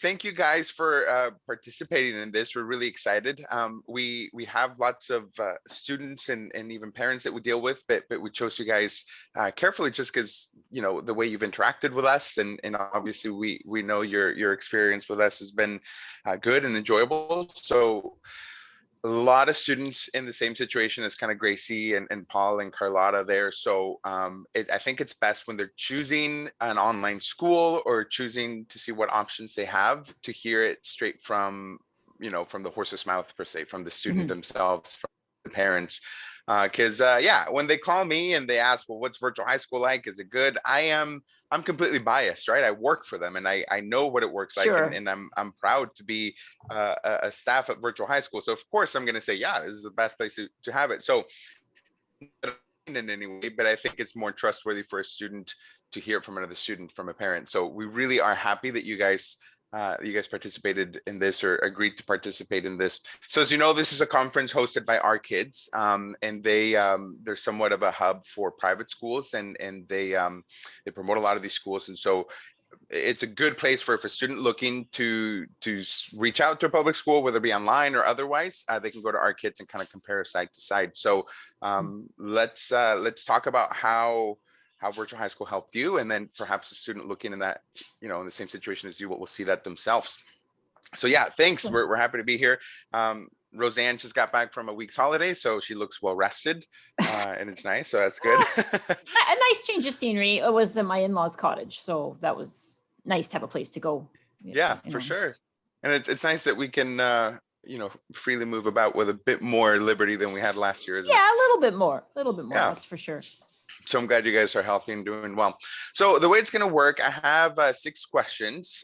thank you guys for participating in this. We're really excited. We have lots of students and even parents that we deal with, but we chose you guys carefully just because, you know, the way you've interacted with us, and obviously we know your experience with us has been good and enjoyable. So a lot of students in the same situation as kind of Gracie and Paul and Carlotta there. So I think it's best when they're choosing an online school or choosing to see what options they have to hear it straight from, you know, from the horse's mouth per se, from the student themselves, from the parents. Because yeah, when they call me and they ask, well, what's virtual high school like? Is it good? I'm completely biased, right? I work for them and I know what it works like, and I'm proud to be a staff at virtual high school. So of course I'm going to say, yeah, this is the best place to have it. So in any way, but I think it's more trustworthy for a student to hear from another student, from a parent. So we really are happy that you guys participated in this or agreed to participate in this. So as you know, this is a conference hosted by Our Kids, and they're somewhat of a hub for private schools, and they promote a lot of these schools. And so it's a good place for if a student looking to reach out to a public school, whether it be online or otherwise, they can go to Our Kids and kind of compare side to side. So let's talk about how virtual high school helped you, and then perhaps a student looking in that, you know, in the same situation as you, will see that themselves. So yeah, thanks. We're happy to be here. Roseanne just got back from a week's holiday, so she looks well rested, and it's nice. So that's good. A nice change of scenery. It was my in-laws' cottage, so that was nice to have a place to go. Yeah, for sure. And it's nice that we can you know, freely move about with a bit more liberty than we had last year. Yeah, a little bit more. Yeah. That's for sure. So I'm glad you guys are healthy and doing well. So the way it's going to work, I have 6 questions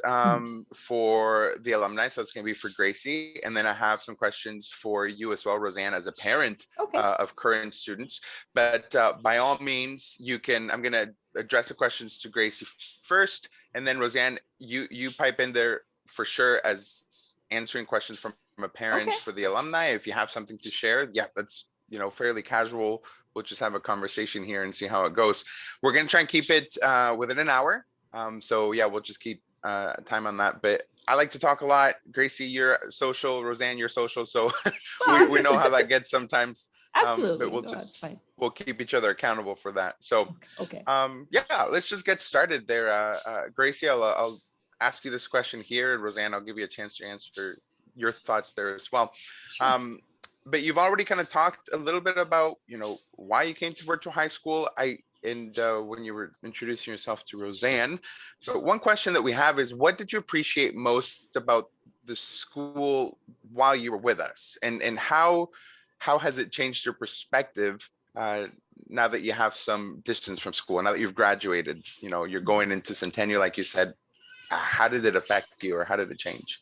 for the alumni. So it's going to be for Gracie. And then I have some questions for you as well, Roseanne, as a parent of current students. But by all means, I'm going to address the questions to Gracie first. And then Roseanne, you pipe in there for sure as answering questions from a parent for the alumni. If you have something to share, yeah, that's, you know, fairly casual. We'll just have a conversation here and see how it goes. We're going to try and keep it within an hour. So yeah, we'll just keep time on that. But I like to talk a lot. Gracie, you're social. Roseanne, you're social. So we know how that gets sometimes. Absolutely. But we'll keep each other accountable for that. So yeah, let's just get started there. Gracie, I'll ask you this question here, and Roseanne, I'll give you a chance to answer your thoughts there as well. Sure. But you've already kind of talked a little bit about, you know, why you came to virtual high school. When you were introducing yourself to Roseanne. But one question that we have is, what did you appreciate most about the school while you were with us, and how has it changed your perspective now that you have some distance from school, now that you've graduated? You know, you're going into Centennial, like you said. How did it affect you, or how did it change?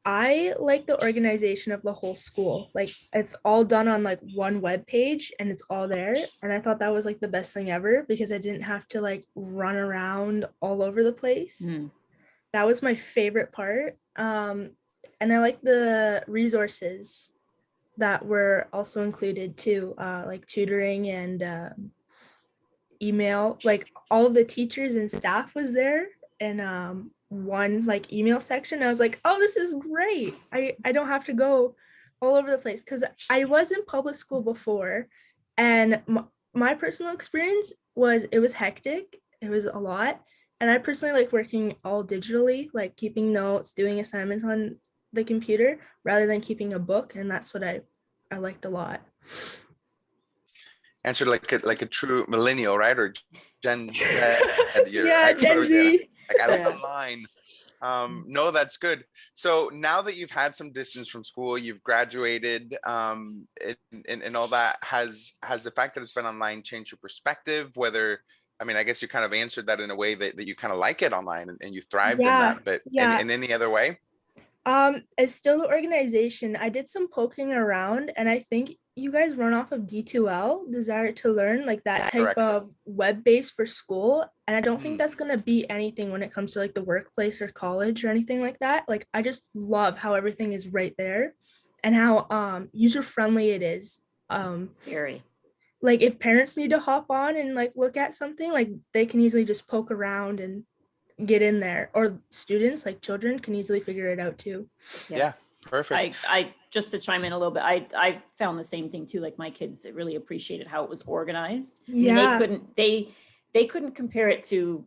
I like the organization of the whole school. Like, it's all done on like one web page and it's all there. And I thought that was like the best thing ever, because I didn't have to like run around all over the place. That was my favorite part. And I like the resources that were also included too, like tutoring and email. Like, all of the teachers and staff was there, and one like email section. I was like, oh, this is great. I don't have to go all over the place, because I was in public school before, and my personal experience was, it was hectic. It was a lot. And I personally like working all digitally, like keeping notes, doing assignments on the computer rather than keeping a book. And that's what I liked a lot. Answered like a true millennial, right? Or Gen Z. Yeah, Gen Z. Like, I like the line. No, that's good. So now that you've had some distance from school, you've graduated, and all that, has the fact that it's been online changed your perspective? Whether, I mean, I guess you kind of answered that in a way that you kind of like it online and you thrived in that, but in any other way? It's still the organization. I did some poking around, and I think you guys run off of D2L, Desire to Learn, like that type of web base for school. And I don't think that's going to be anything when it comes to like the workplace or college or anything like that. Like, I just love how everything is right there and how user friendly it is. Very. Like, if parents need to hop on and like look at something, like they can easily just poke around and get in there, or students like children can easily figure it out too. Yeah, perfect. I just to chime in a little bit, I found the same thing too. Like my kids, they really appreciated how it was organized. I mean, Yeah. they couldn't compare it to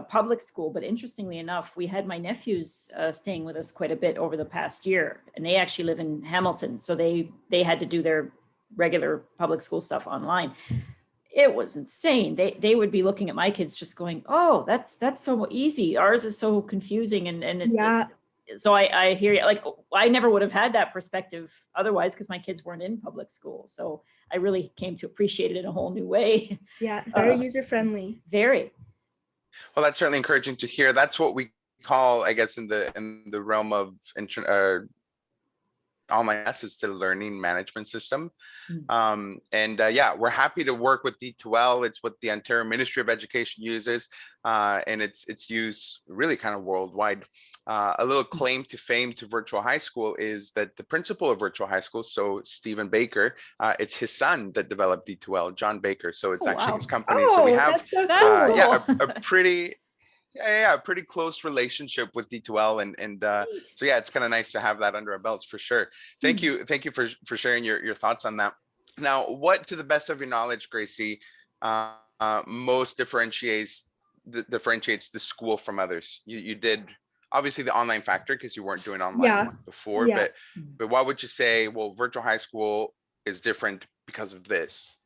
public school, but interestingly enough, we had my nephews staying with us quite a bit over the past year, and they actually live in Hamilton, so they had to do their regular public school stuff online. It was insane. They would be looking at my kids just going, oh, that's so easy. Ours is so confusing. And it's, Yeah. so I hear you. Like, I never would have had that perspective otherwise, because my kids weren't in public school. So I really came to appreciate it in a whole new way. Yeah, very user friendly. Very. Well, that's certainly encouraging to hear. That's what we call, I guess, in the realm of online assisted learning management system. Yeah, we're happy to work with D2L. It's what the Ontario Ministry of Education uses, and it's used really kind of worldwide. A little claim to fame to virtual high school is that the principal of virtual high school, so Stephen Baker, it's his son that developed D2L, John Baker. So it's actually his company. So we have that's so cool. yeah, a pretty pretty close relationship with D2L, and so yeah, it's kind of nice to have that under our belts for sure. Thank you for sharing your thoughts on that. Now, what, to the best of your knowledge, Gracie, most differentiates the school from others? You did obviously the online factor because you weren't doing online before, but what would you say? Well, virtual high school is different because of this.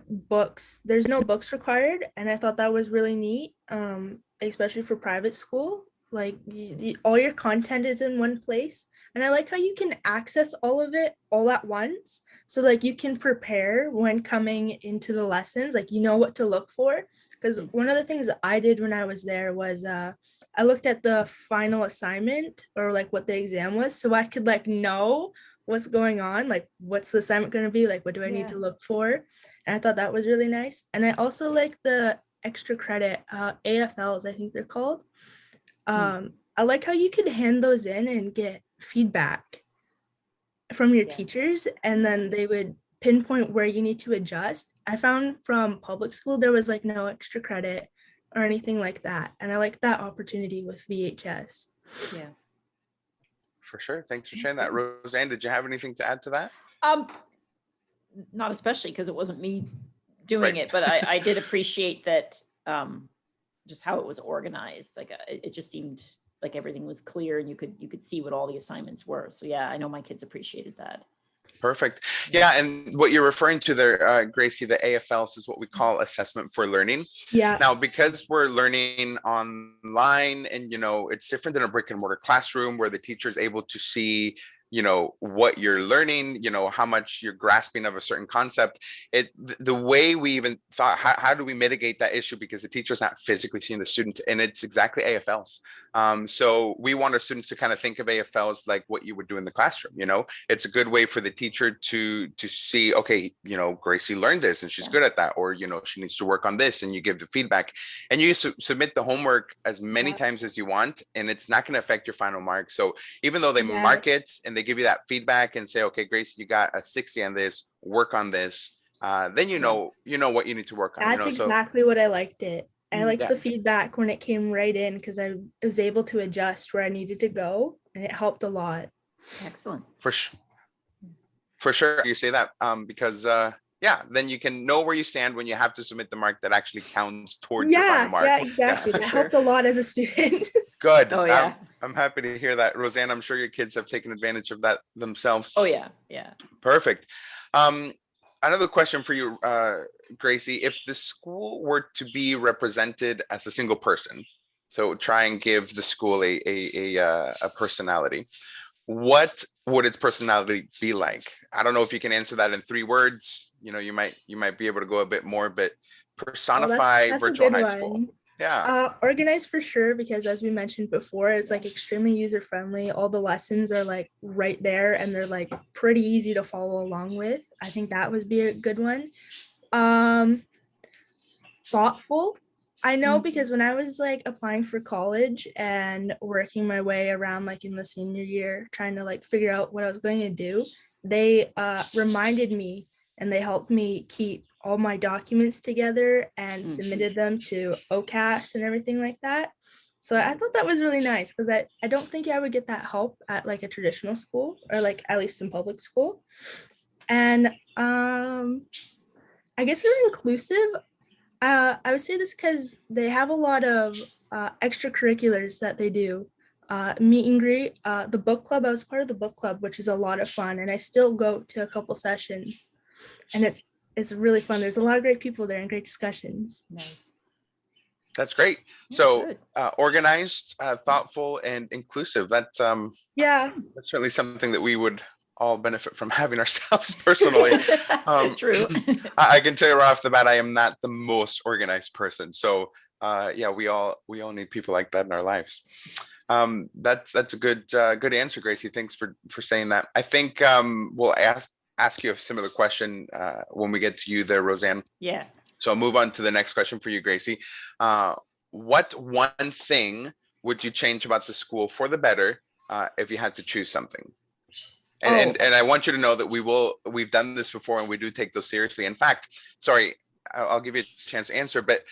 Books. There's no books required, and I thought that was really neat, especially for private school. Like all your content is in one place, and I like how you can access all of it all at once. So like you can prepare when coming into the lessons, like you know what to look for. Because one of the things that I did when I was there was I looked at the final assignment, or like what the exam was, so I could like know what's going on, like what's the assignment going to be, like what do I need to look for. And I thought that was really nice. And I also like the extra credit, AFLs, I think they're called. I like how you could hand those in and get feedback from your teachers, and then they would pinpoint where you need to adjust. I found from public school there was like no extra credit or anything like that, and I like that opportunity with VHS. Yeah, for sure. Thanks for sharing that. Roseanne, did you have anything to add to that? Not especially, because it wasn't me doing it, but I did appreciate that, just how it was organized. Like it just seemed like everything was clear, and you could see what all the assignments were. So yeah, I know my kids appreciated that. Perfect. Yeah, and what you're referring to there, Gracie, the AFLs is what we call assessment for learning. Yeah. Now, because we're learning online, and it's different than a brick and mortar classroom where the teacher is able to see what you're learning, how much you're grasping of a certain concept. The way we even thought, how do we mitigate that issue, because the teacher's not physically seeing the student, and it's exactly AFLs. So we want our students to kind of think of AFLs like what you would do in the classroom. It's a good way for the teacher to see, okay, Gracie learned this and she's good at that, or she needs to work on this, and you give the feedback, and you submit the homework as many times as you want, and it's not going to affect your final mark. So even though they mark it and they give you that feedback and say, okay, Grace, you got a 60 on this, work on this, then you know what you need to work on. That's exactly what I liked it. I liked the feedback when it came right in, because I was able to adjust where I needed to go, and it helped a lot. Excellent. For sure you say that, because then you can know where you stand when you have to submit the mark that actually counts towards your final mark. Yeah, exactly. That helped a lot as a student. Good. Oh yeah. I'm happy to hear that, Roseanne. I'm sure your kids have taken advantage of that themselves. Oh yeah. Perfect. Another question for you, Gracie. If the school were to be represented as a single person, so try and give the school a personality, what would its personality be like? I don't know if you can answer that in 3 words. You might be able to go a bit more, but personify that's virtual high school. Yeah. Organized for sure, because as we mentioned before, it's like extremely user friendly. All the lessons are like right there, and they're like pretty easy to follow along with. I think that would be a good one. Thoughtful. I know, because when I was like applying for college and working my way around like in the senior year, trying to like figure out what I was going to do, they reminded me, and they helped me keep all my documents together and submitted them to OCAS and everything like that. So I thought that was really nice because I don't think I would get that help at like a traditional school or like at least in public school. And I guess they're inclusive. I would say this because they have a lot of extracurriculars that they do. Meet and greet, the book club. I was part of the book club, which is a lot of fun, and I still go to a couple sessions, and it's really fun. There's a lot of great people there and great discussions. Nice. That's great. So organized, thoughtful, and inclusive. That's certainly something that we would all benefit from having ourselves personally. True. I can tell you right off the bat, I am not the most organized person. So we all need people like that in our lives. That's a good answer, Gracie. Thanks for saying that. I think we'll ask you a similar question when we get to you there, Roseanne. Yeah. So I'll move on to the next question for you, Gracie. What one thing would you change about the school for the better if you had to choose something? And I want you to know that we've done this before and we do take those seriously. In fact, sorry, I'll give you a chance to answer, but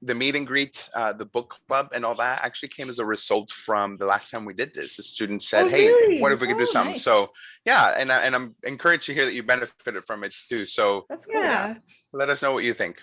the meet and greet, the book club and all that actually came as a result from the last time we did this. The students said, hey, really? what if we could do something? Nice. So yeah, and I'm encouraged to hear that you benefited from it too. So That's cool. Yeah. Let us know what you think.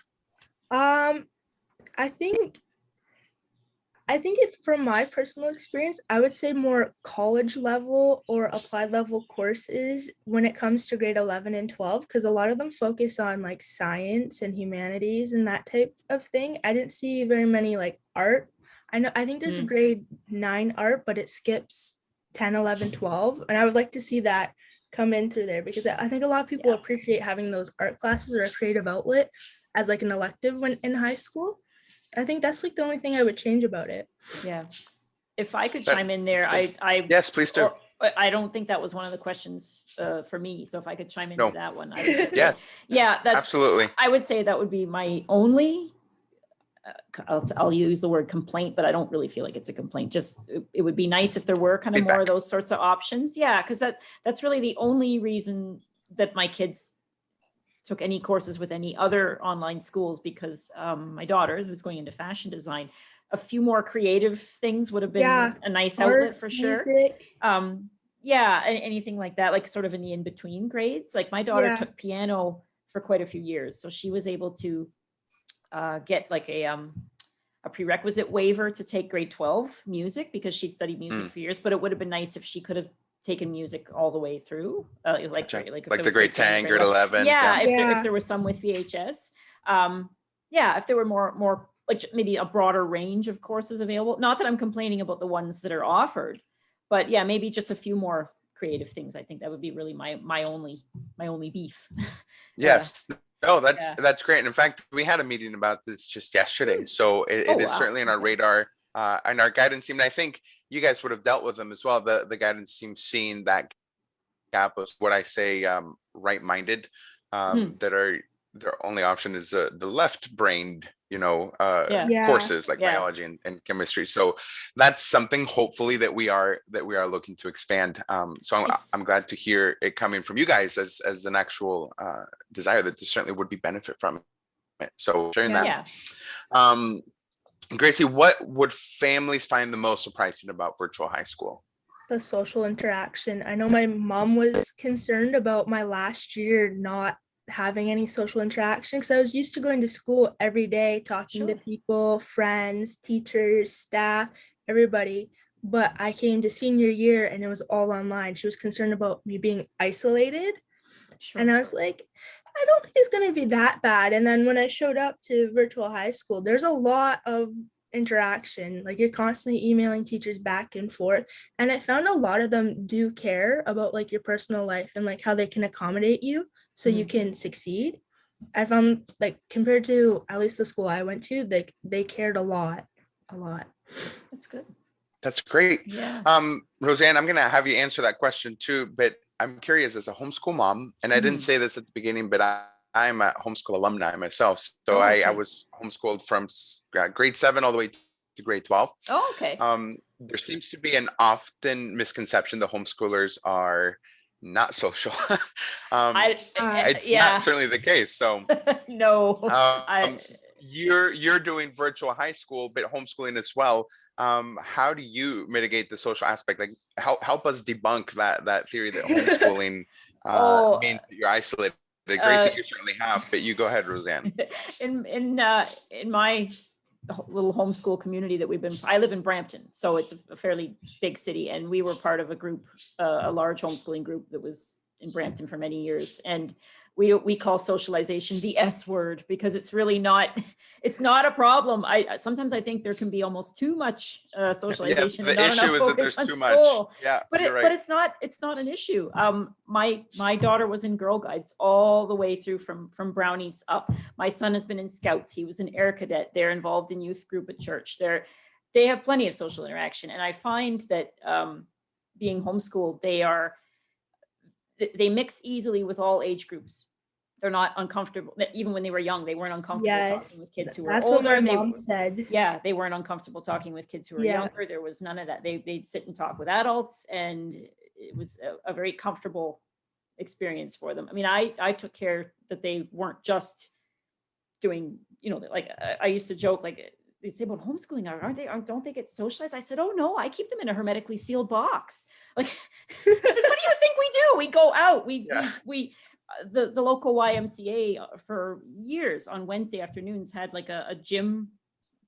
I think if from my personal experience, I would say more college level or applied level courses when it comes to grade 11 and 12, because a lot of them focus on like science and humanities and that type of thing. I didn't see very many like art. I think there's a grade 9 art, but it skips 10, 11, 12. And I would like to see that come in through there because I think a lot of people appreciate having those art classes or a creative outlet as like an elective when in high school. I think that's like the only thing I would change about it. Yeah. If I could chime in there, I yes, please do. I don't think that was one of the questions for me. So if I could chime into that one, I would just yeah, that's absolutely. I would say that would be my only. I'll use the word complaint, but I don't really feel like it's a complaint. Just it would be nice if there were kind of more of those sorts of options. Yeah, because that's really the only reason that my kids took any courses with any other online schools, because my daughter, who's going into fashion design, a few more creative things would have been a nice outlet for sure. Music. Anything like that, like sort of in the in-between grades. Like my daughter took piano for quite a few years, so she was able to get like a prerequisite waiver to take grade 12 music because she'd studied music for years. But it would have been nice if she could have taken music all the way through, like the grade 10, grade 11. If there was some with VHS. If there were more like maybe a broader range of courses available. Not that I'm complaining about the ones that are offered, but maybe just a few more creative things. I think that would be really my only beef. Yes. No, that's great. And in fact, we had a meeting about this just yesterday. So it is certainly in our radar. And our guidance team, and I think you guys would have dealt with them as well. The guidance team seeing that gap of what I say, right-minded, that are their only option is the left-brained, courses like biology and chemistry. So that's something hopefully that we are looking to expand. So I'm glad to hear it coming from you guys as an actual desire that there certainly would be benefit from it. So sharing that. Gracie, what would families find the most surprising about virtual high school? The social interaction. I know my mom was concerned about my last year not having any social interaction because I was used to going to school every day, talking to people, friends, teachers, staff, everybody. But I came to senior year and it was all online. She was concerned about me being isolated. And I was like, I don't think it's going to be that bad. And then when I showed up to virtual high school, there's a lot of interaction. Like you're constantly emailing teachers back and forth. And I found a lot of them do care about like your personal life and like how they can accommodate you so you can succeed. I found like compared to at least the school I went to, they cared a lot. That's good. That's great. Yeah. Roseanne, I'm going to have you answer that question too, but I'm curious as a homeschool mom, and I didn't say this at the beginning, but I'm a homeschool alumni myself. So I was homeschooled from grade 7 all the way to grade 12. Oh, okay. There seems to be an often misconception that homeschoolers are not social. um, I, it's yeah, not certainly the case. So no, um, you're doing virtual high school, but homeschooling as well. How do you mitigate the social aspect? Like help us debunk that theory that homeschooling oh, means that you're isolated. uh, Gracie, you certainly have, but you go ahead, Roseanne. in my little homeschool community that I live in Brampton, so it's a fairly big city, and we were part of a group, a large homeschooling group that was in Brampton for many years, and we call socialization the S word because it's really not, it's not a problem. Sometimes I think there can be almost too much Yeah, socialization and the not issue enough is that focus there's on too much. school. Yeah, But you're right. but it's not an issue. My daughter was in Girl Guides all the way through from Brownies up. My son has been in Scouts. He was an Air Cadet. They're involved in youth group at church. They have plenty of social interaction, and I find that being homeschooled, they mix easily with all age groups. They're not uncomfortable. Even when they were young, they weren't uncomfortable talking Yes, with kids who were that's older. what my mom said. Yeah, they weren't uncomfortable talking with kids who were Yeah. younger. There was none of that. They'd sit and talk with adults, and it was a very comfortable experience for them. I mean, I took care that they weren't just doing, like I used to joke, like they say about homeschooling, don't they get socialized? I said, oh no, I keep them in a hermetically sealed box. Like, I said, what do you think we do? We go out, we the local YMCA for years on Wednesday afternoons had like a gym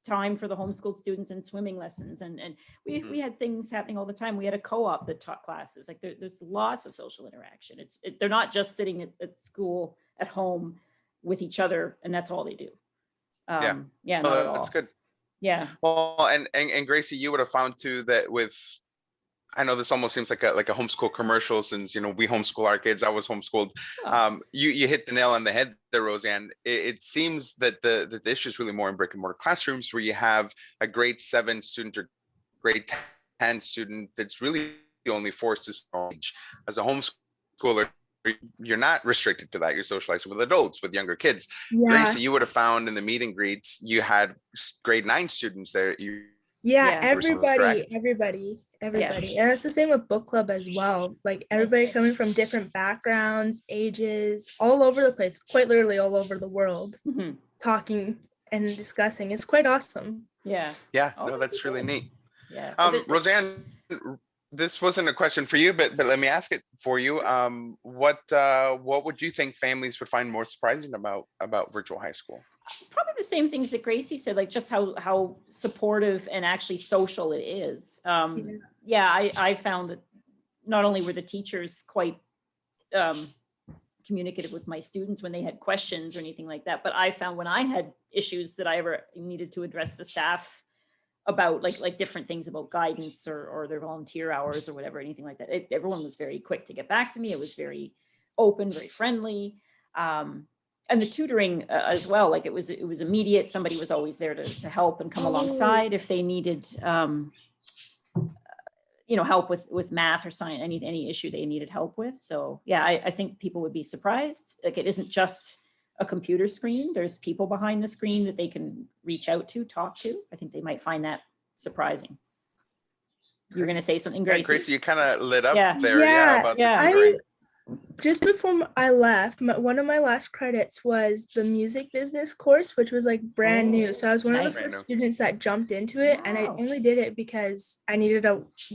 time for the homeschooled students and swimming lessons. And we had things happening all the time. We had a co-op that taught classes. Like there's lots of social interaction. They're not just sitting at school at home with each other and that's all they do. Yeah, Not at all. That's good. Yeah. Well, and Gracie, you would have found too that I know this almost seems like a homeschool commercial since we homeschool our kids. I was homeschooled. Oh. You hit the nail on the head there, Roseanne. It seems that the issue is really more in brick and mortar classrooms where you have a grade 7 student or grade 10 student that's really only forced to age. As a homeschooler, you're not restricted to that. You're socializing with adults, with younger kids. Yeah. Gracie, you would have found in the meet and greets, you had grade 9 students there. Yeah, Correct? everybody. And it's the same with book club as well. Like everybody coming from different backgrounds, ages, all over the place, quite literally all over the world, talking and discussing. It's quite awesome. Yeah. Yeah, no, that's really neat. Yeah. Roseanne, this wasn't a question for you, but let me ask it for you. What would you think families would find more surprising about virtual high school? Probably the same things that Gracie said, like just how supportive and actually social it is. I found that not only were the teachers quite communicative with my students when they had questions or anything like that, but I found when I had issues that I ever needed to address the staff about like different things about guidance or their volunteer hours or whatever, anything like that. Everyone was very quick to get back to me. It was very open, very friendly. And the tutoring as well, like it was immediate. Somebody was always there to help and come alongside if they needed, help with math or science, any issue they needed help with. So yeah, I think people would be surprised. Like it isn't just a computer screen. There's people behind the screen that they can reach out to, talk to. I think they might find that surprising. You're going to say something, Gracie? Yeah, Gracie, you kind of lit up there. Yeah, the tutoring. Just before I left, one of my last credits was the music business course, which was like brand new. So I was one of the first students that jumped into it. And I only did it because I needed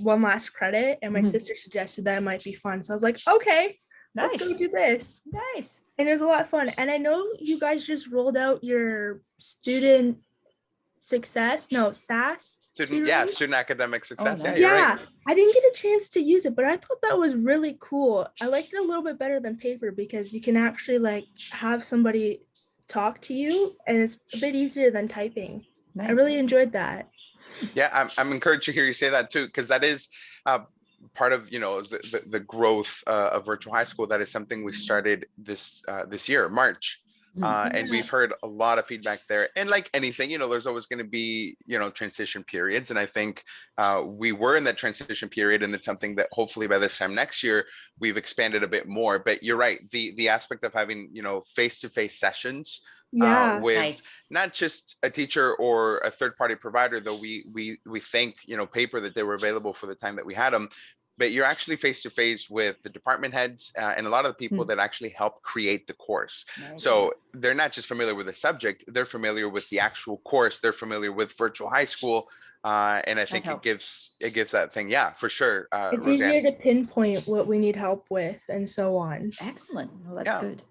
one last credit. And my sister suggested that it might be fun. So I was like, okay, let's go do this. Nice. And it was a lot of fun. And I know you guys just rolled out your student SAS student academic success. Nice. Yeah, right. I didn't get a chance to use it, but I thought that was really cool. I liked it a little bit better than paper because you can actually like have somebody talk to you and it's a bit easier than typing. Nice. I really enjoyed that. Yeah, I'm encouraged to hear you say that too, because that is part of the growth of virtual high school. That is something we started this year, March. And we've heard a lot of feedback there, and like anything, there's always going to be transition periods, and I think we were in that transition period, and it's something that hopefully by this time next year we've expanded a bit more. But you're right, the aspect of having face-to-face sessions with not just a teacher or a third-party provider, though we thank paper that they were available for the time that we had them. but you're actually face to face with the department heads and a lot of the people that actually help create the course. Nice. So they're not just familiar with the subject, they're familiar with the actual course, they're familiar with virtual high school. And I think it gives that thing. Yeah, for sure. It's Roseanne. easier to pinpoint what we need help with and so on. Excellent. Well, that's good.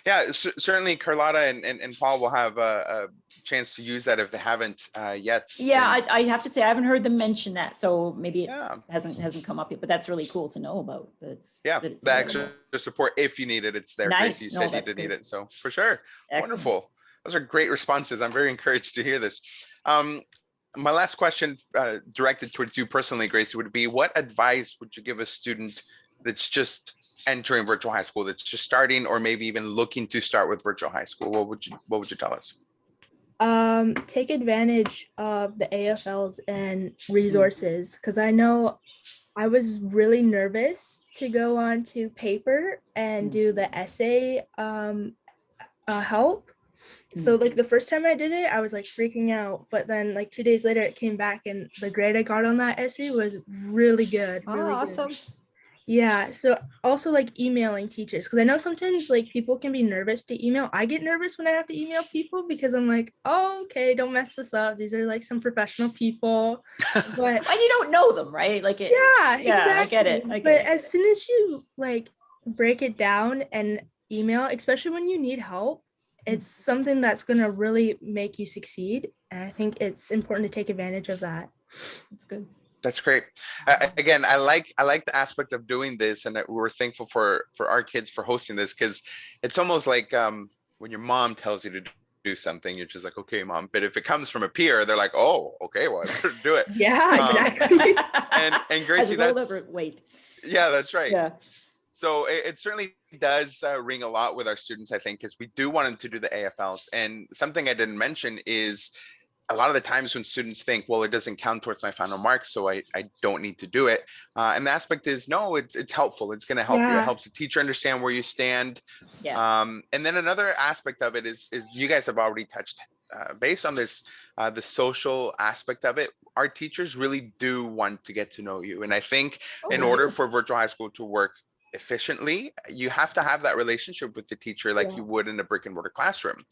Yeah, certainly Carlotta and Paul will have a chance to use that if they haven't yet. Yeah, I have to say I haven't heard them mention that, so maybe it Yeah. hasn't come up yet. But that's really cool to know about. The extra support if you need it, it's there. Nice. Grace, you said you did need it, so for sure. Excellent. Wonderful. Those are great responses. I'm very encouraged to hear this. My last question, directed towards you personally, Grace, would be: what advice would you give a student that's just entering virtual high school, that's just starting, or maybe even looking to start with virtual high school? What would you tell us? Take advantage of the AFLs and resources, because I know I was really nervous to go on to paper and do the essay help. So like the first time I did it, I was like freaking out, but then like 2 days later it came back and the grade I got on that essay was really good. Really awesome. Good. Yeah. So also like emailing teachers, because I know sometimes like people can be nervous to email. I get nervous when I have to email people because I'm like, oh, okay, don't mess this up. These are like some professional people. But and you don't know them, right? Like exactly. I get it. But as soon as you like break it down and email, especially when you need help, it's something that's going to really make you succeed. And I think it's important to take advantage of that. That's good. That's great. Again, I like the aspect of doing this, and that we're thankful for our kids for hosting this, because it's almost like when your mom tells you to do something, you're just like, okay, mom. But if it comes from a peer, they're like, oh, okay, well, I better do it. Yeah, exactly. And Gracie, wait. Yeah, that's right. Yeah. So it certainly does ring a lot with our students, I think, because we do want them to do the AFLs. And something I didn't mention is a lot of the times when students think, well, it doesn't count towards my final marks, so I don't need to do it. And the aspect is, no, it's helpful. It's going to help you. It helps the teacher understand where you stand. Yeah. And then another aspect of it is you guys have already touched based on this, the social aspect of it. Our teachers really do want to get to know you. And I think in order for virtual high school to work efficiently, you have to have that relationship with the teacher like you would in a brick and mortar classroom.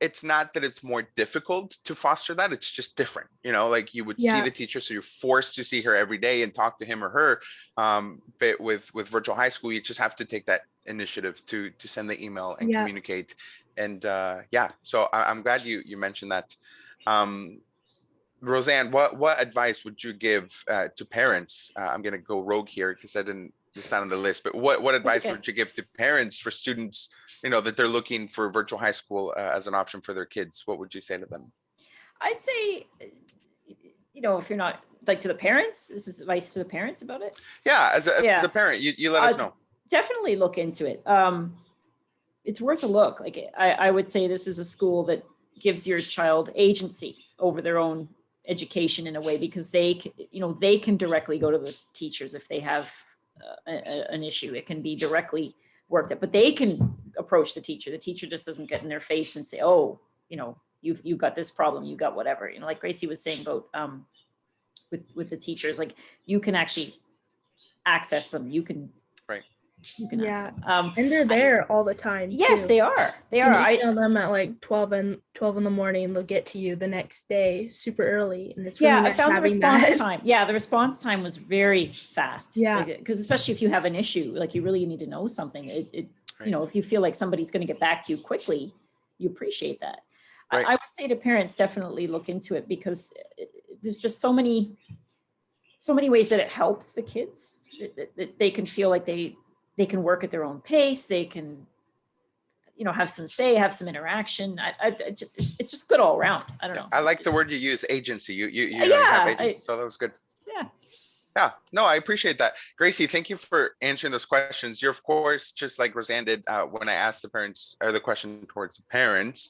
It's not that it's more difficult to foster that, it's just different, like you would see the teacher, so you're forced to see her every day and talk to him or her. But with virtual high school, you just have to take that initiative to send the email and communicate. And so I'm glad you mentioned that. Roseanne, what advice would you give to parents? I'm going to go rogue here because it's not on the list, but what advice would you give to parents for students, that they're looking for virtual high school as an option for their kids? What would you say to them? I'd say, if you're not like to the parents, this is advice to the parents about it. Yeah. As a parent, you let us know. Definitely look into it. It's worth a look. Like I would say this is a school that gives your child agency over their own education in a way, because they can directly go to the teachers if they have an issue. It can be directly worked at, but they can approach the teacher. The teacher just doesn't get in their face and say, oh, you've got this problem, you got whatever, like Gracie was saying about with the teachers, like you can actually access them. You can ask them. And they're there all the time. Yes, too. they are. I know them at like 12 in the morning. They'll get to you the next day super early, and it's really I nice found the response that. time. Yeah, the response time was very fast. Yeah, because especially if you have an issue, like you really need to know something. If you feel like somebody's going to get back to you quickly, you appreciate that. Right. I would say to parents, definitely look into it, because there's just so many ways that it helps the kids. That they can feel like they can work at their own pace. They can, have some say, have some interaction. It's just good all around. I don't know. I like the word you use, agency. You have agency, so that was good. Yeah. No, I appreciate that. Gracie, thank you for answering those questions. You're, of course, just like Roseanne did when I asked the parents, or the question towards the parents,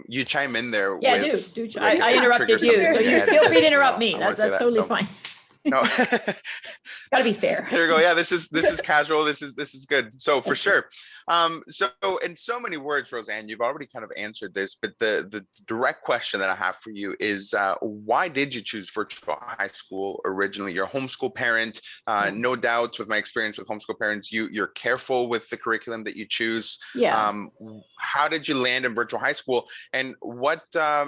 you chime in there. Yeah, do. I interrupted you, so you feel free to interrupt me. That's totally fine. No. Got to be fair. There you go. Yeah, this is casual. This is good. So for sure. So in so many words, Roseanne, you've already kind of answered this, but the direct question that I have for you is why did you choose virtual high school originally? You're a homeschool parent. No doubts with my experience with homeschool parents, you're careful with the curriculum that you choose. Yeah. How did you land in virtual high school, and what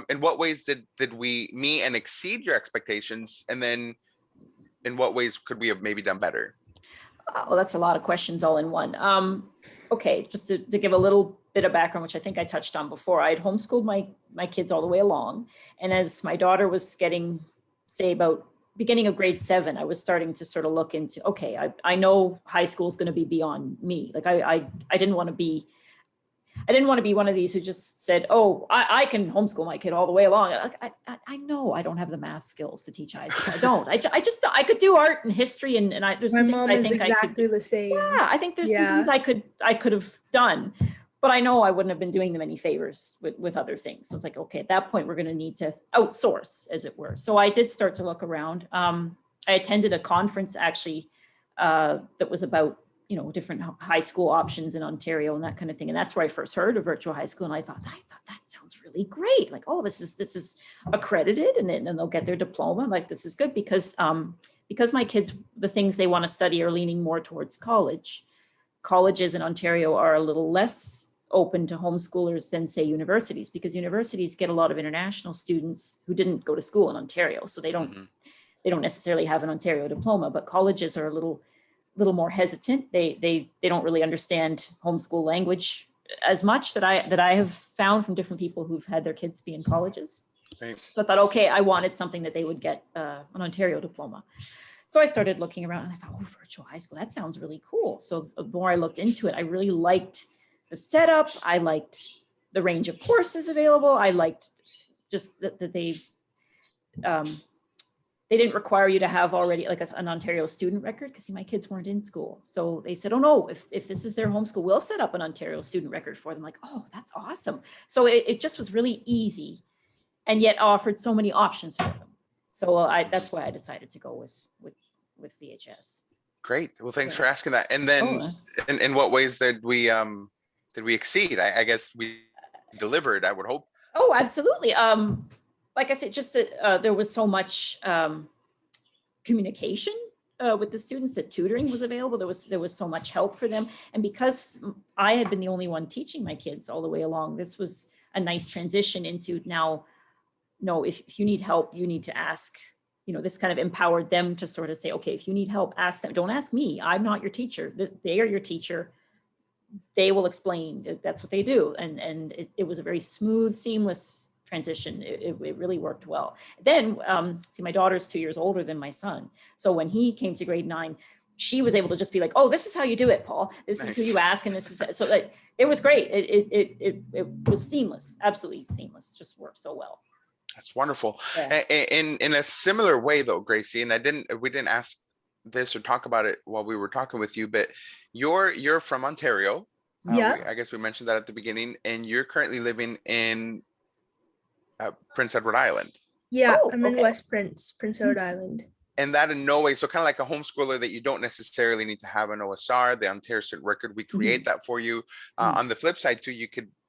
in what ways did we meet and exceed your expectations, and then in what ways could we have maybe done better? Well, that's a lot of questions all in one. Okay, just to give a little bit of background, which I think I touched on before, I had homeschooled my kids all the way along. And as my daughter was getting, say, about beginning of grade 7, I was starting to sort of look into, okay, I know high school is going to be beyond me. Like I didn't want to be one of these who just said, oh, I can homeschool my kid all the way along. I know I don't have the math skills to teach high school. I don't. I could do art and history and there's My some mom things I is think exactly I could do. the same. Yeah, I think there's some things I could have done, but I know I wouldn't have been doing them any favors with other things. So it's like, okay, at that point, we're going to need to outsource, as it were. So I did start to look around. I attended a conference actually that was about different high school options in Ontario and that kind of thing. And that's where I first heard of virtual high school. And I thought that sounds really great. Like, oh, this is accredited, and then they'll get their diploma. Like, this is good because my kids, the things they want to study are leaning more towards college. Colleges in Ontario are a little less open to homeschoolers than, say, universities, because universities get a lot of international students who didn't go to school in Ontario. So they don't necessarily have an Ontario diploma, but colleges are a little more hesitant. They don't really understand homeschool language as much that I have found from different people who've had their kids be in colleges. Right. So I thought, okay, I wanted something that they would get an Ontario diploma. So I started looking around and I thought, oh, virtual high school, that sounds really cool. So the more I looked into it, I really liked the setup. I liked the range of courses available. I liked just that they didn't require you to have already like an Ontario student record, because my kids weren't in school. So they said, oh no, if this is their homeschool, we'll set up an Ontario student record for them. Like, oh, that's awesome. So it just was really easy, and yet offered so many options for them. So that's why I decided to go with VHS. Great. Well, thanks for asking that. And then in what ways did we exceed? I guess we delivered, I would hope. Oh, absolutely. Like I said, just that there was so much communication with the students, that tutoring was available. There was so much help for them. And because I had been the only one teaching my kids all the way along, this was a nice transition into now, no, if you need help, you need to ask. This kind of empowered them to sort of say, okay, if you need help, ask them. Don't ask me. I'm not your teacher. They are your teacher. They will explain. That's what they do. And it was a very smooth, seamless transition. It really worked well. Then, my daughter's 2 years older than my son. So when he came to grade 9, she was able to just be like, oh, this is how you do it, Paul. This is who you ask. And this is, so like, it was great. It was seamless, absolutely seamless. Just worked so well. That's wonderful. Yeah. In a similar way though, Gracie, and we didn't ask this or talk about it while we were talking with you, but you're from Ontario. Yeah. I guess we mentioned that at the beginning, and you're currently living in Prince Edward Island. Yeah, Oh, I'm in okay. West Prince Edward Island. And that in no way, so kind of like a homeschooler that you don't necessarily need to have an OSR, the Ontario Student Record, we create that for you. On the flip side too,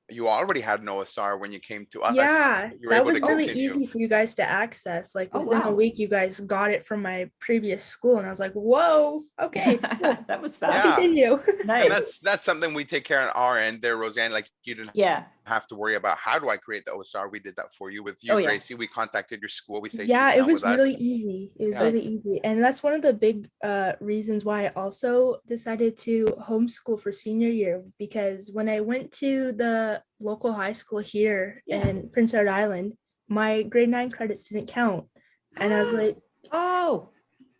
you already had an OSR when you came to us. Yeah, You were that able was to really continue. easy for you guys to access. Like Oh, within wow. a week, you guys got it from my previous school, and I was like, "Whoa, okay, cool. That was Let's fast. Yeah. continue." And Nice. that's something we take care on our end there, Roseanne. Like, you didn't Yeah. have to worry about how do I create the OSR. We did that for you. With you, Oh, yeah. Gracie, we contacted your school. We said, Yeah, she's it not was with us. really easy. It was Yeah. really easy, and that's one of the big reasons why I also decided to homeschool for senior year, because when I went to the local high school here in Prince Edward Island, my grade 9 credits didn't count, and I was like, oh,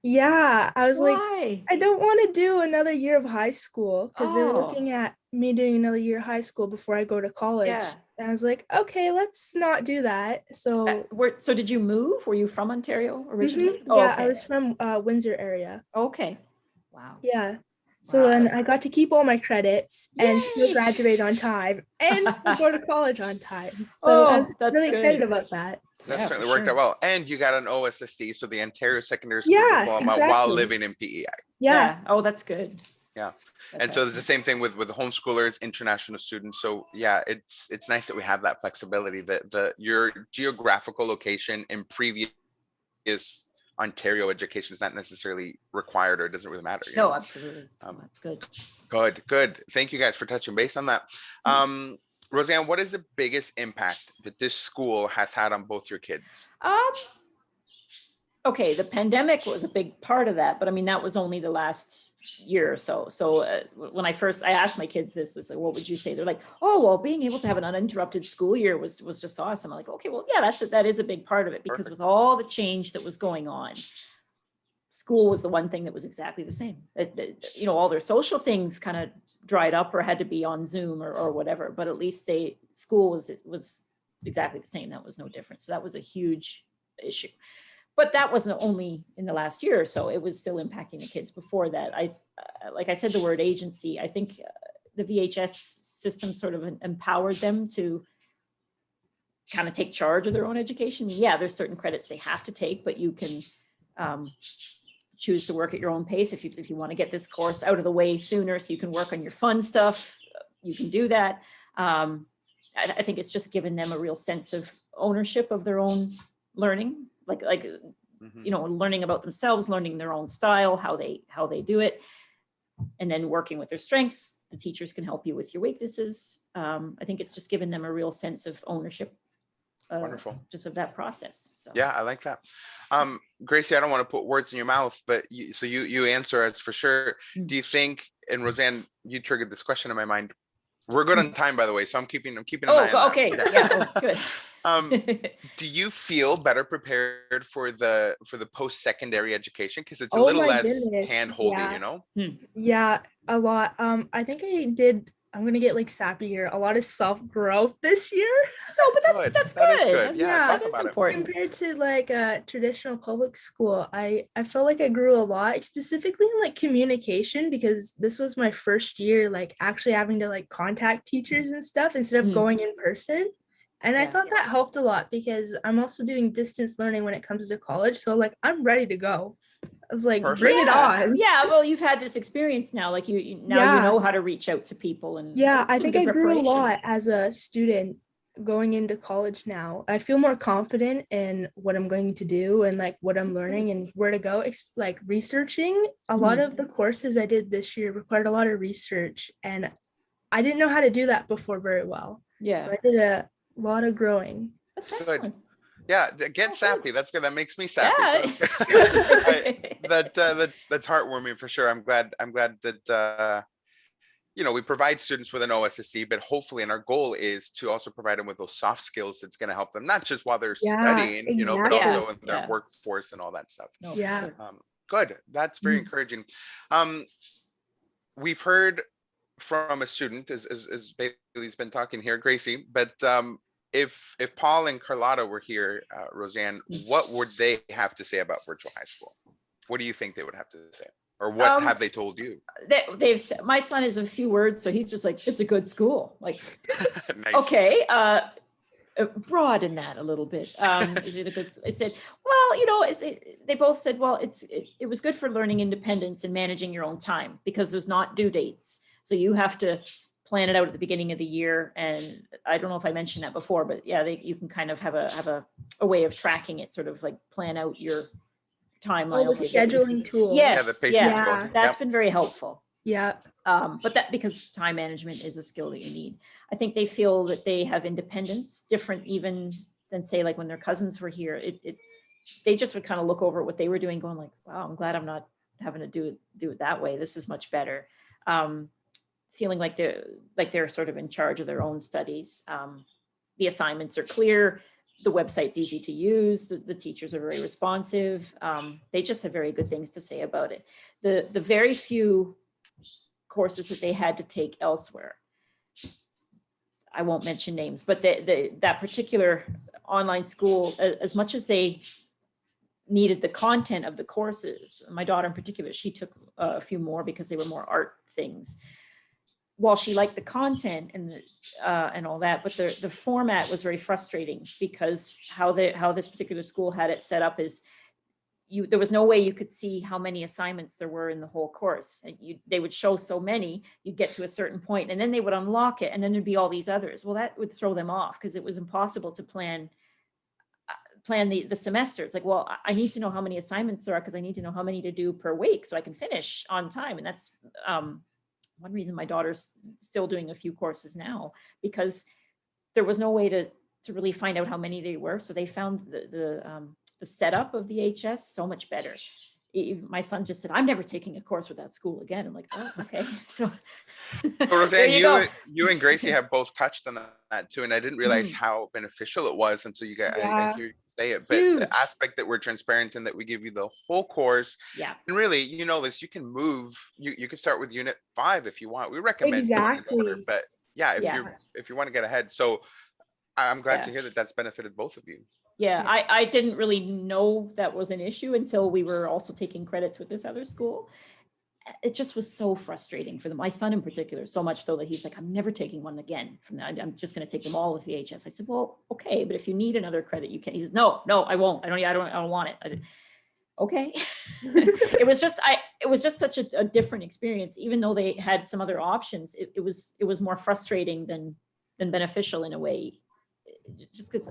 yeah, I was like, why? I don't want to do another year of high school, because they were Oh. looking at me doing another year of high school before I go to college. Yeah. And I was like, okay, let's not do that. So So did you move? Were you from Ontario originally? mhm, Oh, yeah, okay. I was from Windsor area. Okay. Wow. Yeah. So Wow. then I got to keep all my credits and still Yay! graduate on time and still go to college on time. So I Oh, was that's really excited good. about that. That Yeah, for certainly worked sure. out well. And you got an OSSD, so the Ontario Secondary School Yeah, Diploma while exactly. living in PEI. Yeah. Oh, that's good. Yeah. That's And so it's the excellent. same thing with homeschoolers, international students. So yeah, it's nice that we have that flexibility, that your geographical location in previous Ontario education is not necessarily required, or it doesn't really matter. No, absolutely. Um, That's good. Good. Thank you guys for touching base on that. Roseanne, what is the biggest impact that this school has had on both your kids? Okay, the pandemic was a big part of that, but I mean, that was only the last year or so. So when I asked my kids this, I said, what would you say? They're like, oh, well, being able to have an uninterrupted school year was just awesome. I'm like, okay, well, yeah, that is a big part of it, because Perfect. with all the change that was going on, school was the one thing that was exactly the same. All their social things kind of dried up or had to be on Zoom or whatever, but at least school was exactly the same. That was no different. So that was a huge issue. But that wasn't only in the last year or so. It was still impacting the kids before that. Like I said, the word agency, I think the VHS system sort of empowered them to kind of take charge of their own education. Yeah, there's certain credits they have to take, but you can choose to work at your own pace. If you want to get this course out of the way sooner so you can work on your fun stuff, you can do that. I think it's just given them a real sense of ownership of their own learning, like learning about themselves, learning their own style, how they do it, and then working with their strengths. The teachers can help you with your weaknesses. I think it's just given them a real sense of ownership. Wonderful. Just of that process. So yeah, I like that. Gracie, I don't want to put words in your mouth, but you answer us for sure. Do you think, and Roseanne, you triggered this question in my mind. We're good on time, by the way, so I'm keeping an eye on okay. that. Good. Do you feel better prepared for the post-secondary education? Because it's a Oh little my less goodness, hand-holding, yeah. Yeah, a lot. I think I'm gonna get like sappy here, a lot of self-growth this year. No, but that's good. That is good. Yeah, that is important. Compared to like a traditional public school, I felt like I grew a lot, specifically in like communication, because this was my first year like actually having to like contact teachers and stuff instead of going in person. And I thought that helped a lot, because I'm also doing distance learning when it comes to college. So like, I'm ready to go. I was like, Perfect. bring it on. Yeah, well, you've had this experience now, like you know how to reach out to people. And I think I grew a lot as a student going into college now. I feel more confident in what I'm going to do and like what I'm learning and where to go. Like researching, a lot of the courses I did this year required a lot of research, and I didn't know how to do that before very well. Yeah. So I did a lot of growing. That's excellent. Good. Yeah, get sappy. That's good. That makes me sappy. Yeah. So, that's heartwarming for sure. I'm glad that we provide students with an OSSD, but hopefully, and our goal is to also provide them with those soft skills that's going to help them not just while they're studying, but also in their workforce and all that stuff. No, sure. Good. That's very encouraging. We've heard from a student, as Bailey's been talking here, Gracie, but if Paul and Carlotta were here, Roseanne, what would they have to say about virtual high school? What do you think they would have to say? Or what have they told you? They've said, my son is a few words, so he's just like, it's a good school. Like, nice. Okay, broaden that a little bit. Is it a good? I said, well, they both said, well, it was good for learning independence and managing your own time, because there's not due dates, so you have to plan it out at the beginning of the year. And I don't know if I mentioned that before, but yeah, you can kind of have a way of tracking it, sort of like plan out your timeline. The scheduling tool. Yes, that's been very helpful. Yeah. But that, because time management is a skill that you need. I think they feel that they have independence, different even than, say, like when their cousins were here. They just would kind of look over at what they were doing, going like, wow, I'm glad I'm not having to do it that way. This is much better. Feeling like they're sort of in charge of their own studies. The assignments are clear. The website's easy to use. The teachers are very responsive. They just have very good things to say about it. The very few courses that they had to take elsewhere, I won't mention names, but that particular online school, as much as they needed the content of the courses, my daughter in particular, she took a few more because they were more art things. while she liked the content and all that, but the format was very frustrating because how this particular school had it set up is there was no way you could see how many assignments there were in the whole course. They would show so many, you'd get to a certain point and then they would unlock it and then there'd be all these others. Well, that would throw them off because it was impossible to plan the semester. It's like, well, I need to know how many assignments there are because I need to know how many to do per week so I can finish on time. And that's one reason my daughter's still doing a few courses now, because there was no way to really find out how many they were. So they found the setup of VHS so much better. My son just said, I'm never taking a course with that school again. I'm like, oh, okay. So Roseanne, you and Gracie have both touched on that too. And I didn't realize how beneficial it was until I hear you say it. But Huge. the aspect that we're transparent and that we give you the whole course. Yeah. And really, you know this, you can move, you can start with unit 5 if you want. We recommend Exactly. order, but if you want to get ahead. So I'm glad to hear that that's benefited both of you. Yeah, I didn't really know that was an issue until we were also taking credits with this other school. It just was so frustrating for them. My son in particular, so much so that he's like, I'm never taking one again from that. I'm just going to take them all with VHS. I said, well, okay, but if you need another credit, you can. He says, no, I won't. I don't want it. Okay. It was just such a different experience. Even though they had some other options, it was more frustrating than beneficial in a way. Just because,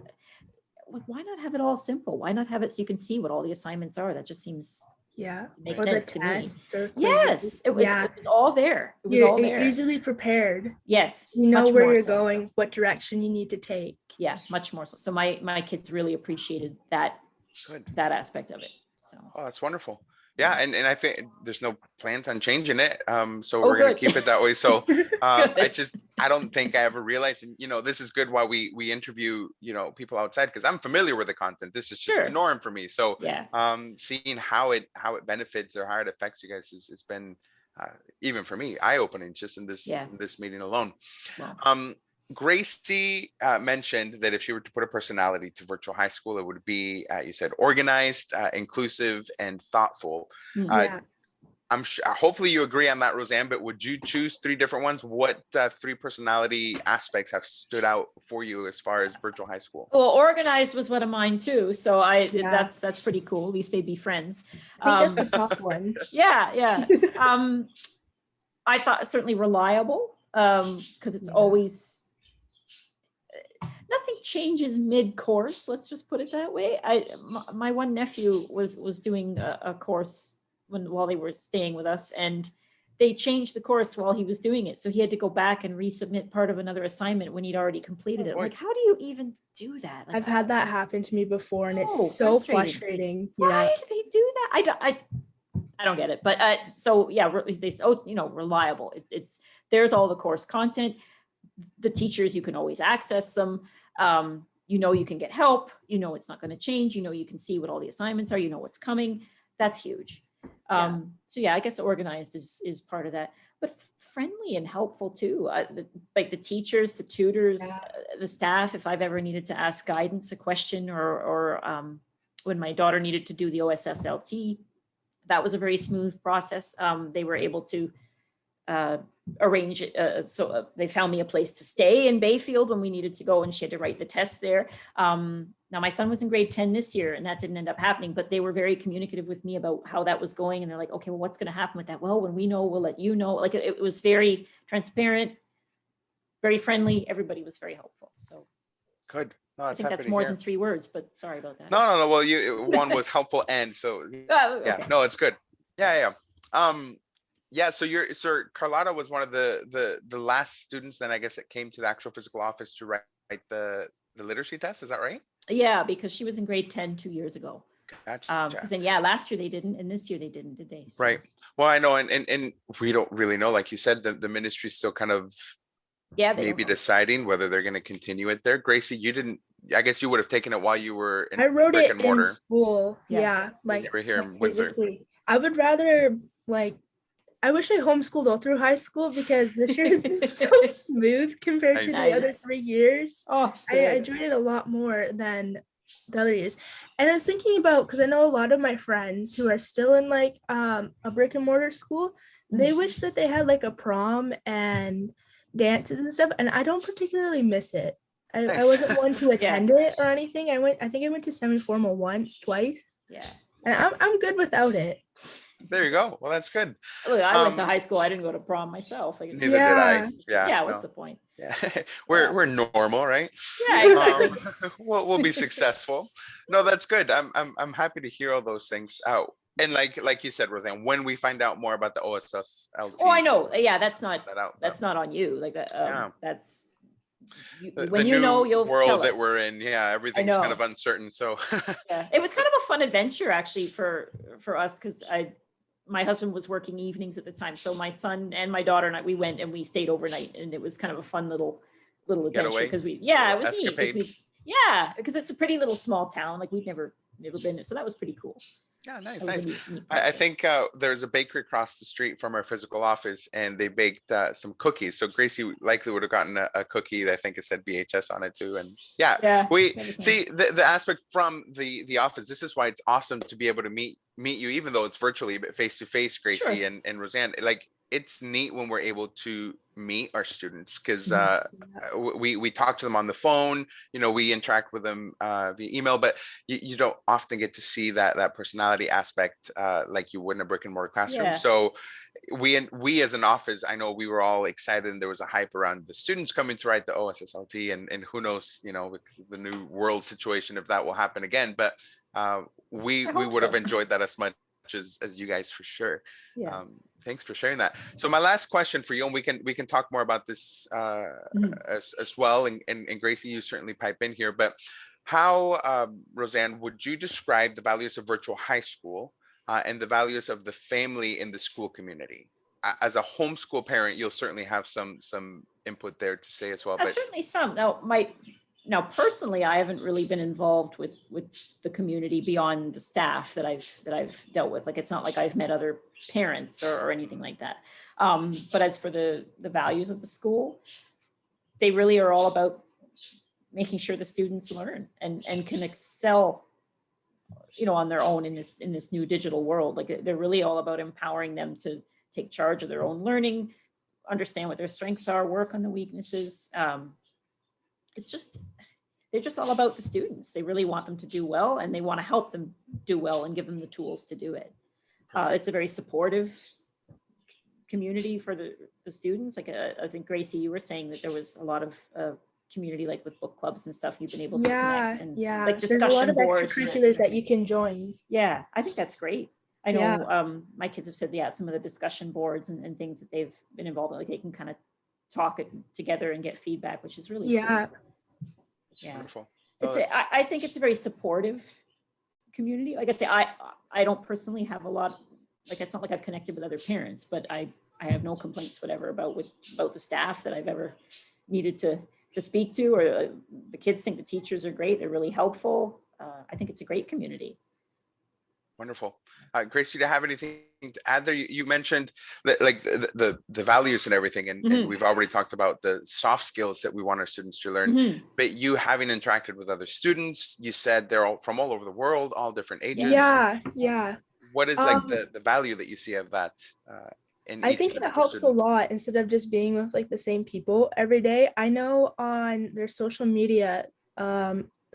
why not have it all simple? Why not have it so you can see what all the assignments are? That just seems to make sense to me. Yes, it was all there. It was all there. You're easily prepared. Yes. You know where you're going, what direction you need to take. Yeah, much more so. So my kids really appreciated that aspect of it. So that's wonderful. Yeah, and I think there's no plans on changing it. So we're going to keep it that way. So I don't think I ever realized, and this is good while we interview, people outside, because I'm familiar with the content. This is just the norm for me. So seeing how it benefits or how it affects you guys has been even for me eye-opening just in this meeting alone. Wow. Gracie mentioned that if she were to put a personality to virtual high school, it would be, you said, organized, inclusive, and thoughtful. I'm sure, hopefully you agree on that, Roseanne, but would you choose 3 different ones? What 3 personality aspects have stood out for you as far as virtual high school? Well, organized was one of mine too. So that's pretty cool. At least they'd be friends. I think that's the top one. Yeah. I thought certainly reliable, because it's always, nothing changes mid-course. Let's just put it that way. My one nephew was doing a course while they were staying with us, and they changed the course while he was doing it. So he had to go back and resubmit part of another assignment when he'd already completed it. I'm like, how do you even do that? Like, I've had that happen to me before, and it's so frustrating. Why do they do that? I don't get it. But they say, reliable. There's all the course content. The teachers, you can always access them. You can get help. It's not going to change. You can see what all the assignments are. What's coming. That's huge. I guess organized is part of that, but friendly and helpful too. Like the teachers, the tutors, the staff. If I've ever needed to ask guidance, a question, or when my daughter needed to do the OSSLT, that was a very smooth process. They were able to arrange it. So they found me a place to stay in Bayfield when we needed to go, and she had to write the test there. Now my son was in grade 10 this year, and that didn't end up happening, but they were very communicative with me about how that was going. And they're like, okay, well, what's going to happen with that? Well, when we know, we'll let you know. Like it was very transparent, very friendly. Everybody was very helpful. So good. No, I think that's more than 3 words, but sorry about that. No. Well, one was helpful, and so no, it's good. Yeah. So Carlotta was one of the last students then, I guess, that came to the actual physical office to write the literacy test. Is that right? Yeah, because she was in grade 10 2 years ago. Gotcha. Because then last year they didn't, and this year they didn't, did they? So. Right. Well, I know, and we don't really know. Like you said, the ministry's still kind of maybe deciding whether they're going to continue it there. Gracie, you didn't. I guess you would have taken it while you were in I wrote brick it and mortar. in school. You were here in Windsor. I would rather I wish I homeschooled all through high school, because this year has been so smooth compared to the other 3 years. I enjoyed it a lot more than the other years. And I was thinking about, because I know a lot of my friends who are still in a brick and mortar school, they wish that they had like a prom and dances and stuff, and I don't particularly miss it. I Nice. wasn't one to attend it or anything. I think I went to semi-formal once, twice, Yeah. and I'm good without it. There you go. Well, that's good. Look, I went to high school. I didn't go to prom myself. Like, Neither did I. Yeah. Yeah. yeah, what's No. the point? Yeah. Yeah. We're normal, right? Yeah, exactly. We'll be successful. No, that's good. I'm happy to hear all those things out. And like you said, Roseanne, when we find out more about the OSSLT, Oh, I know. Yeah, that's not that out. that's not on you. Like Yeah. that's The when you new know, you'll world tell that us. we're in. Yeah, everything's kind of uncertain. So Yeah, it was kind of a fun adventure actually for us, because my husband was working evenings at the time, so my son and my daughter and I, we went and we stayed overnight, and it was kind of a fun little adventure, Getaway? because it was neat, Escapade? because it's a pretty little small town, like we've never been there, so that was pretty cool. yeah, nice, That was nice. a neat I process. think there's a bakery across the street from our physical office, and they baked some cookies. So Gracie likely would have gotten a cookie that I think it said BHS on it too. And yeah, we that was nice. see the aspect from the office. This is why it's awesome to be able to meet you, even though it's virtually, but face to face, Gracie Sure. and Roseanne. Like, it's neat when we're able to meet our students, because we talk to them on the phone, we interact with them via email, but you don't often get to see that personality aspect like you would in a brick and mortar classroom. Yeah. So we as an office, I know we were all excited, and there was a hype around the students coming to write the OSSLT, and who knows, because of the new world situation, if that will happen again. But we would have enjoyed that as much as you guys, for sure. Yeah. Thanks for sharing that. So my last question for you, and we can talk more about this as well. And Gracie, you certainly pipe in here, but how, Roseanne, would you describe the values of virtual high school and the values of the family in the school community? As a homeschool parent, you'll certainly have some input there to say as well. But certainly some. Now, personally, I haven't really been involved with the community beyond the staff that I've dealt with. Like, it's not like I've met other parents or anything like that. But as for the values of the school, they really are all about making sure the students learn and can excel, on their own in this new digital world. Like, they're really all about empowering them to take charge of their own learning, understand what their strengths are, work on the weaknesses. They're just all about the students. They really want them to do well, and they want to help them do well and give them the tools to do it. It's a very supportive community for the students. Like, I think, Gracie, you were saying that there was a lot of community, like with book clubs and stuff, you've been able to connect, and like discussion There's a lot of boards, extracurriculars that you can join. Yeah, I think that's great. I know my kids have said, some of the discussion boards and things that they've been involved in, like they can kind of talk it together and get feedback, which is really cool. Yeah. Wonderful. I think it's a very supportive community. Like I say, I don't personally have a lot, like, it's not like I've connected with other parents, but I have no complaints whatever about the staff that I've ever needed to speak to, or the kids think the teachers are great. They're really helpful. I think it's a great community. Wonderful. Grace, do you have anything to add there? You mentioned that, like, the values and everything, and we've already talked about the soft skills that we want our students to learn, but you having interacted with other students, you said they're all from all over the world, all different ages. Yeah. What is like the value that you see of that? I think it helps a lot, instead of just being with like the same people every day. I know on their social media,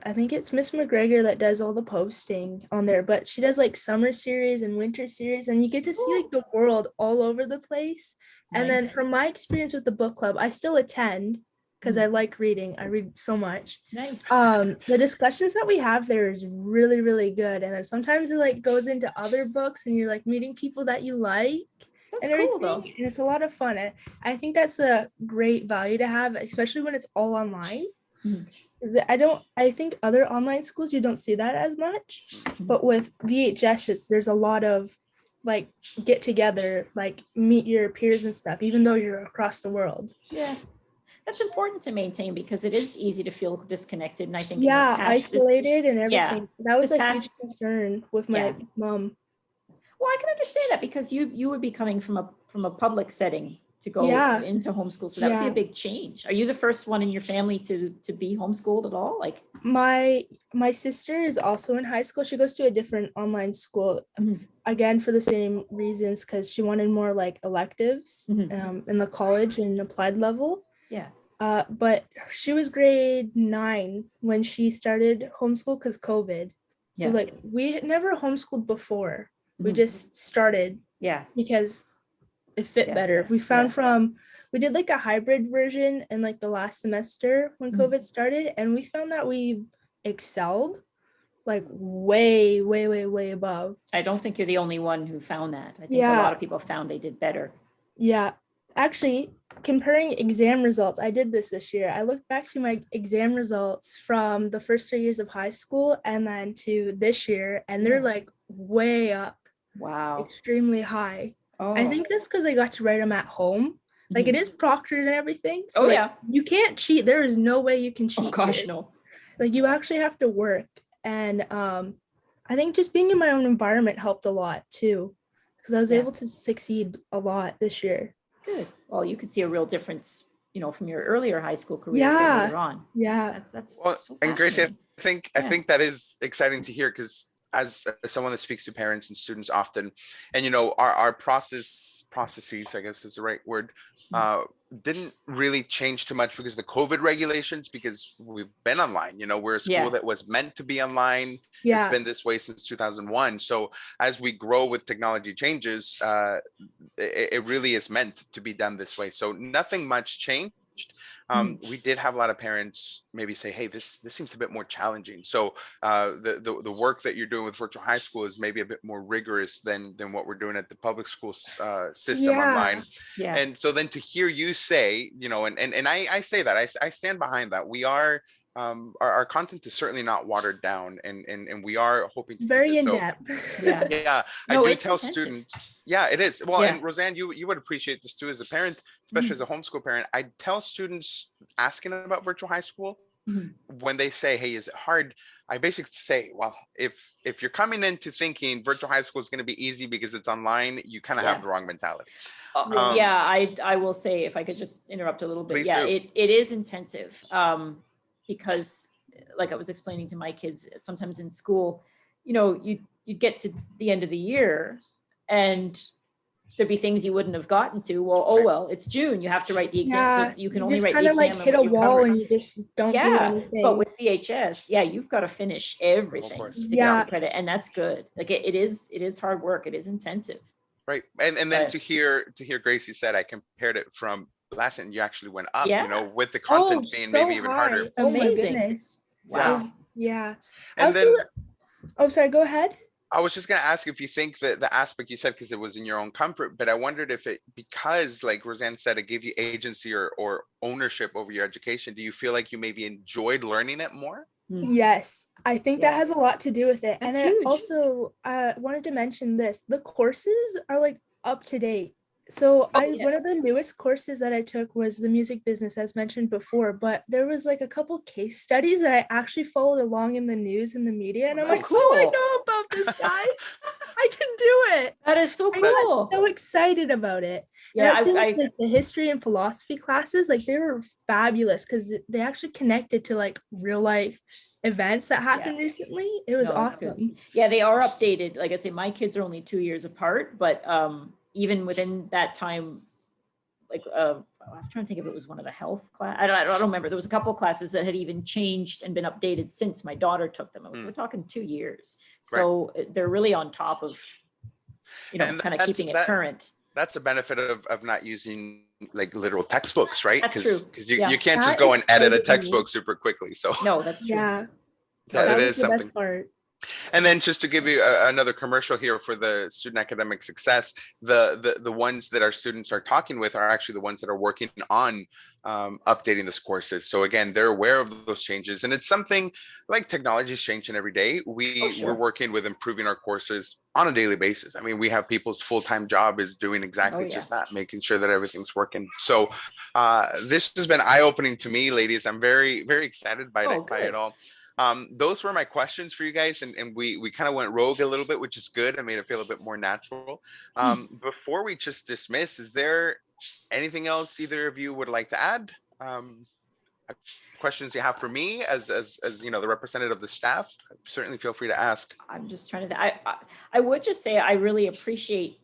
I think it's Miss McGregor that does all the posting on there, but she does like summer series and winter series, and you get to see like the world all over the place. Nice. And then from my experience with the book club, I still attend because I like reading. I read so much. Nice. The discussions that we have there is really, really good. And then sometimes it like goes into other books, and you're like meeting people that you like. That's cool though. And it's a lot of fun. And I think that's a great value to have, especially when it's all online. I think other online schools, you don't see that as much, but with VHS, there's a lot of like get together, like meet your peers and stuff, even though you're across the world. Yeah. That's important to maintain, because it is easy to feel disconnected. And I think isolated and everything. That was a huge concern with my mom. Well, I can understand that, because you would be coming from a public setting, to go Yeah. into homeschool. So that would be a big change. Are you the first one in your family to be homeschooled at all? Like, My sister is also in high school. She goes to a different online school, again for the same reasons, because she wanted more like electives in the college and applied level. yeah. But she was grade 9 when she started homeschool because COVID. So Yeah. like we had never homeschooled before. We just started Yeah. because it fit Yeah. better. We found we did like a hybrid version in like the last semester when COVID started, and we found that we excelled like way, way, way, way above. I don't think you're the only one who found that. I think a lot of people found they did better. Yeah. Actually, comparing exam results, I did this year. I looked back to my exam results from the first 3 years of high school and then to this year, and they're like way up. Wow. Extremely high. Oh. I think that's because I got to write them at home. Like it is proctored and everything. So like, you can't cheat. There is no way you can cheat. Oh gosh, no. Like you actually have to work. And I think just being in my own environment helped a lot too, because I was able to succeed a lot this year. Good. Well, you could see a real difference, from your earlier high school career to later on. Yeah. That's well, so and Gracie, I think that is exciting to hear, because as someone that speaks to parents and students often, and our processes, I guess is the right word, didn't really change too much because of the COVID regulations, because we've been online. We're a school that was meant to be online. It's been this way since 2001. So as we grow with technology changes, it really is meant to be done this way. So nothing much changed. We did have a lot of parents maybe say, hey, this seems a bit more challenging. So the work that you're doing with virtual high school is maybe a bit more rigorous than what we're doing at the public school system online. Yeah. And so then to hear you say, and I say that, I stand behind that. We are, our content is certainly not watered down, and we are hoping to very in depth. Yeah. I do tell students, it is. Well, and Roseanne, you would appreciate this too as a parent, especially as a homeschool parent. I tell students asking about virtual high school, when they say, hey, is it hard? I basically say, well, if you're coming into thinking virtual high school is going to be easy because it's online, you kind of have the wrong mentality. I will say, if I could just interrupt a little bit. It is intensive. Because like I was explaining to my kids, sometimes in school, you get to the end of the year and there'd be things you wouldn't have gotten to. Well, it's June. You have to write the exam. So you can only write the exam. Like hit a wall and you just don't do anything. But with VHS, you've got to finish everything to get the credit. And that's good. Like it is hard work. It is intensive. Right. And then to hear Gracie said, I compared it from last time, you actually went up, with the content being so maybe even harder. Amazing. Oh my goodness. Wow. Yeah. And then, sorry, go ahead. I was just going to ask if you think that the aspect you said, because it was in your own comfort, but I wondered if because like Roseanne said, it gave you agency or ownership over your education. Do you feel like you maybe enjoyed learning it more? Yes, I think that has a lot to do with it. That's and huge. I also wanted to mention this. The courses are like up to date. So one of the newest courses that I took was the music business, as mentioned before, but there was like a couple case studies that I actually followed along in the news and the media. And I'm like, oh, I know about this, guys. I can do it. That is so cool. I was so excited about it. Yeah, like the history and philosophy classes, like they were fabulous because they actually connected to like real life events that happened recently. It was awesome. Yeah, they are updated. Like I say, my kids are only 2 years apart, but even within that time, like I'm trying to think if it was one of the health class. I don't remember. There was a couple of classes that had even changed and been updated since my daughter took them. We're talking 2 years, so they're really on top of, kind of keeping it current. That's a benefit of not using like literal textbooks, right? That's true. Because you can't just go and edit a textbook super quickly. So no, that's true. Yeah, that is the something. best part. And then just to give you another commercial here for the student academic success, the ones that our students are talking with are actually the ones that are working on updating these courses. So again, they're aware of those changes, and it's something like technology is changing every day. We're working with improving our courses on a daily basis. I mean, we have people's full-time job is doing exactly just that, making sure that everything's working. So this has been eye-opening to me, ladies. I'm very, very excited by it all. Those were my questions for you guys, and we kind of went rogue a little bit, which is good. I made it feel a bit more natural. Before we just dismiss, is there anything else either of you would like to add? Questions you have for me as the representative of the staff, certainly feel free to ask. I'm just trying to, I would just say I really appreciate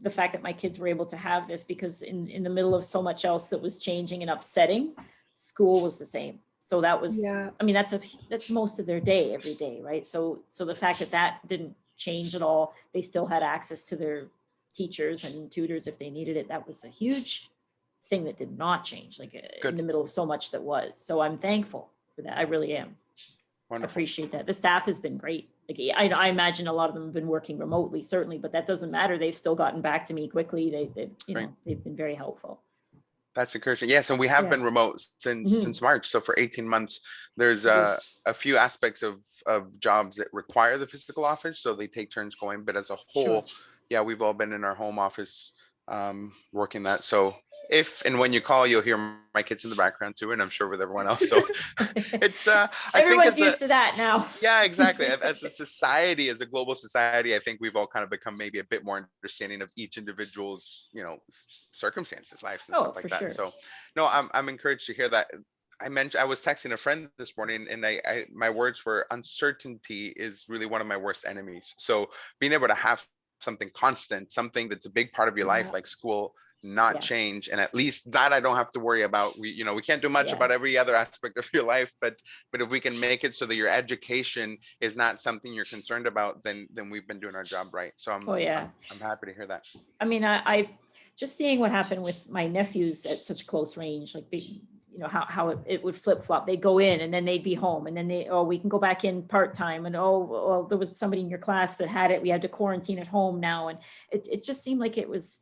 the fact that my kids were able to have this, because in the middle of so much else that was changing and upsetting, school was the same. So that was, Yeah. I mean, that's most of their day every day, right? So the fact that didn't change at all, they still had access to their teachers and tutors if they needed it. That was a huge thing that did not change, like in the middle of so much that was. So I'm thankful for that. I really am. Wonderful. I appreciate that. The staff has been great. Like I imagine a lot of them have been working remotely, certainly, but that doesn't matter. They've still gotten back to me quickly. They've been very helpful. That's encouraging. Yes, and we have been remote since March. So for 18 months, there's a few aspects of jobs that require the physical office, so they take turns going. But as a whole, yeah, we've all been in our home office working that. So if and when you call, you'll hear my kids in the background too, and I'm sure with everyone else. So it's everyone's used to that now. Yeah, exactly. As a society, as a global society, I think we've all kind of become maybe a bit more understanding of each individual's, circumstances, lives, and stuff like that. Sure. So, no, I'm encouraged to hear that. I was texting a friend this morning, and my words were, uncertainty is really one of my worst enemies. So being able to have something constant, something that's a big part of your life, like school, not change, and at least that I don't have to worry about. We can't do much about every other aspect of your life, but if we can make it so that your education is not something you're concerned about, then we've been doing our job right. So I'm happy to hear that. I mean, I just seeing what happened with my nephews at such close range, like how it would flip flop. They'd go in and then they'd be home, and then we can go back in part-time, and well, there was somebody in your class that had it. We had to quarantine at home now. And it just seemed like it was,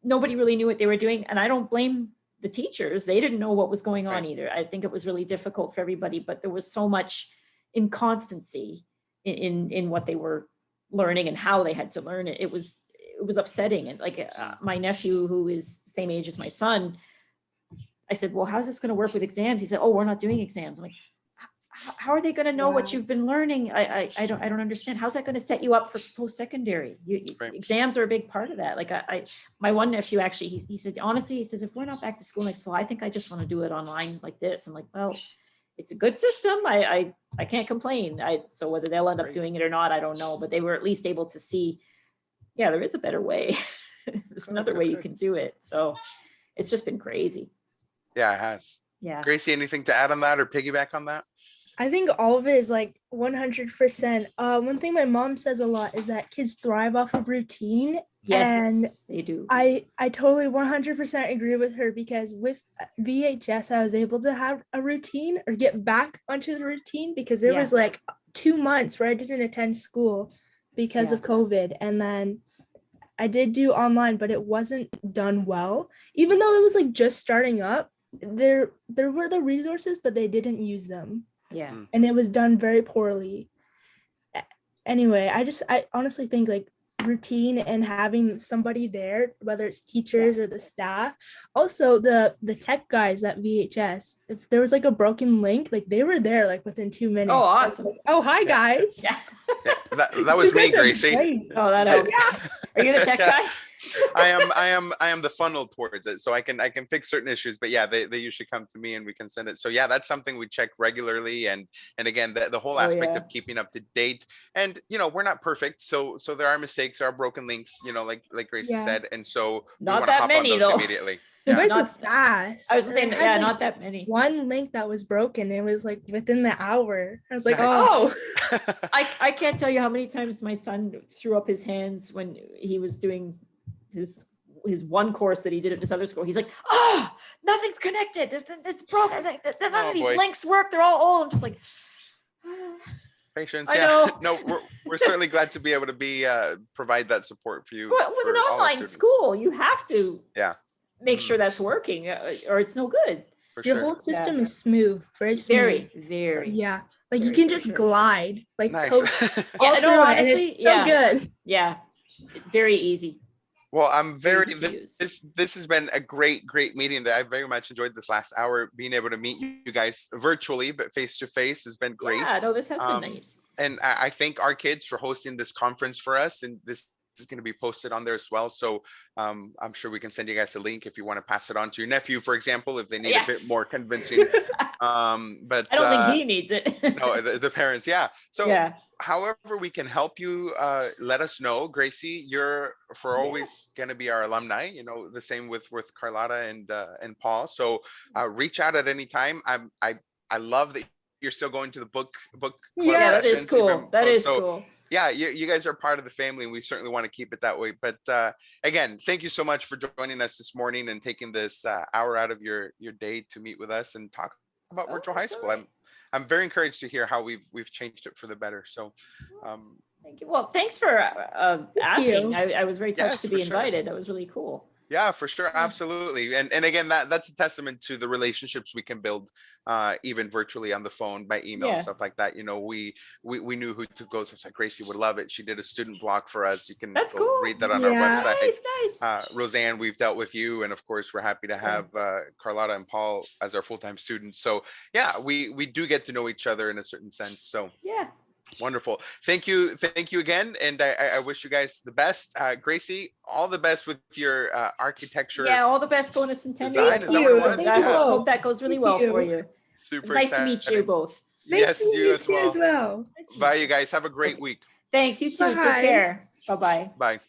nobody really knew what they were doing. And I don't blame the teachers. They didn't know what was going on either. I think it was really difficult for everybody, but there was so much inconstancy in what they were learning and how they had to learn it. It was upsetting. And my nephew, who is the same age as my son, I said, well, how's this going to work with exams? He said, oh, we're not doing exams. I'm like, how are they going to know what you've been learning? I don't understand. How's that going to set you up for post-secondary? Exams are a big part of that. Like my one nephew, actually, he said, honestly, he says, if we're not back to school next fall, I think I just want to do it online like this. I'm like, well, it's a good system. I can't complain. So whether they'll end up doing it or not, I don't know, but they were at least able to see, there is a better way. There's another way you can do it. So it's just been crazy. Yeah, it has. Yeah. Gracie, anything to add on that or piggyback on that? I think all of it is like 100%. One thing my mom says a lot is that kids thrive off of routine. Yes, and they do. I totally 100% agree with her, because with VHS, I was able to have a routine or get back onto the routine, because there was like 2 months where I didn't attend school because of COVID. And then I did do online, but it wasn't done well. Even though it was like just starting up, there were the resources, but they didn't use them. Yeah. And it was done very poorly. Anyway, I honestly think like routine and having somebody there, whether it's teachers or the staff, also the tech guys at VHS, if there was like a broken link, like they were there like within 2 minutes. Oh, awesome. Like, oh, hi guys. Yeah. That was me, Gracie. Oh, that helps. Are you the tech guy? I am the funnel towards it, so I can fix certain issues, but they usually come to me and we can send it. So that's something we check regularly, and again the whole aspect of keeping up to date. And we're not perfect, so there are mistakes, there are broken links, like Gracie said, and so not that many though. Immediately. You guys were fast. I was saying, not that many. One link that was broken, it was like within the hour. I was like, nice. oh. I can't tell you how many times my son threw up his hands when he was doing his one course that he did at this other school. He's like, nothing's connected. It's broken. None of these links work. They're all old. I'm just like, patience. I know. No, we're certainly glad to be able to provide that support for you. But with an online school, you have to make sure that's working, or it's no good. Your whole system is smooth, very smooth. Very. Yeah, like you can just glide, like nice. Honestly, so good. Yeah, very easy. Well, I'm this has been a great meeting that I very much enjoyed this last hour. Being able to meet you guys virtually, but face to face has been great. Yeah, no, this has been nice. And I thank our kids for hosting this conference for us, and this is going to be posted on there as well. So I'm sure we can send you guys a link if you want to pass it on to your nephew, for example, if they need a bit more convincing. But I don't think he needs it. no, the parents, yeah. So Yeah. however we can help you, let us know. Gracie, you're for always going to be our alumni, you know, the same with Carlotta and Paul. So reach out at any time. I love that you're still going to the book club Yeah, that is sessions, cool. That is so cool. yeah, you guys are part of the family, and we certainly want to keep it that way. But again, thank you so much for joining us this morning and taking this hour out of your day to meet with us and talk about virtual high school. Right. I'm very encouraged to hear how we've changed it for the better. So thank you. Well, thanks for asking. you. I was very touched Yes, to for be sure. invited. That was really cool. Yeah, for sure. Absolutely. And again, that's a testament to the relationships we can build even virtually on the phone, by email and stuff like that. You know, we knew who to go. So it's like, Gracie would love it. She did a student blog for us. You can That's go cool. read that on our Yeah. website. Nice. Roseanne, we've dealt with you. And of course, we're happy to have Carlotta and Paul as our full-time students. So yeah, we do get to know each other in a certain sense. So Yeah. wonderful. Thank you again, and I wish you guys the best. Gracie, all the best with your architecture. Yeah, all the best going to Centennial. Design, That's is that what it awesome. was? I Yeah. hope that goes really Thank well you. for you. Super It's nice to meet you exciting. both. Yes, Nice to meet you as well. as well. Nice to Bye, meet you guys. Have a great week. Thanks. You too. Bye. Take care. Bye-bye. Bye.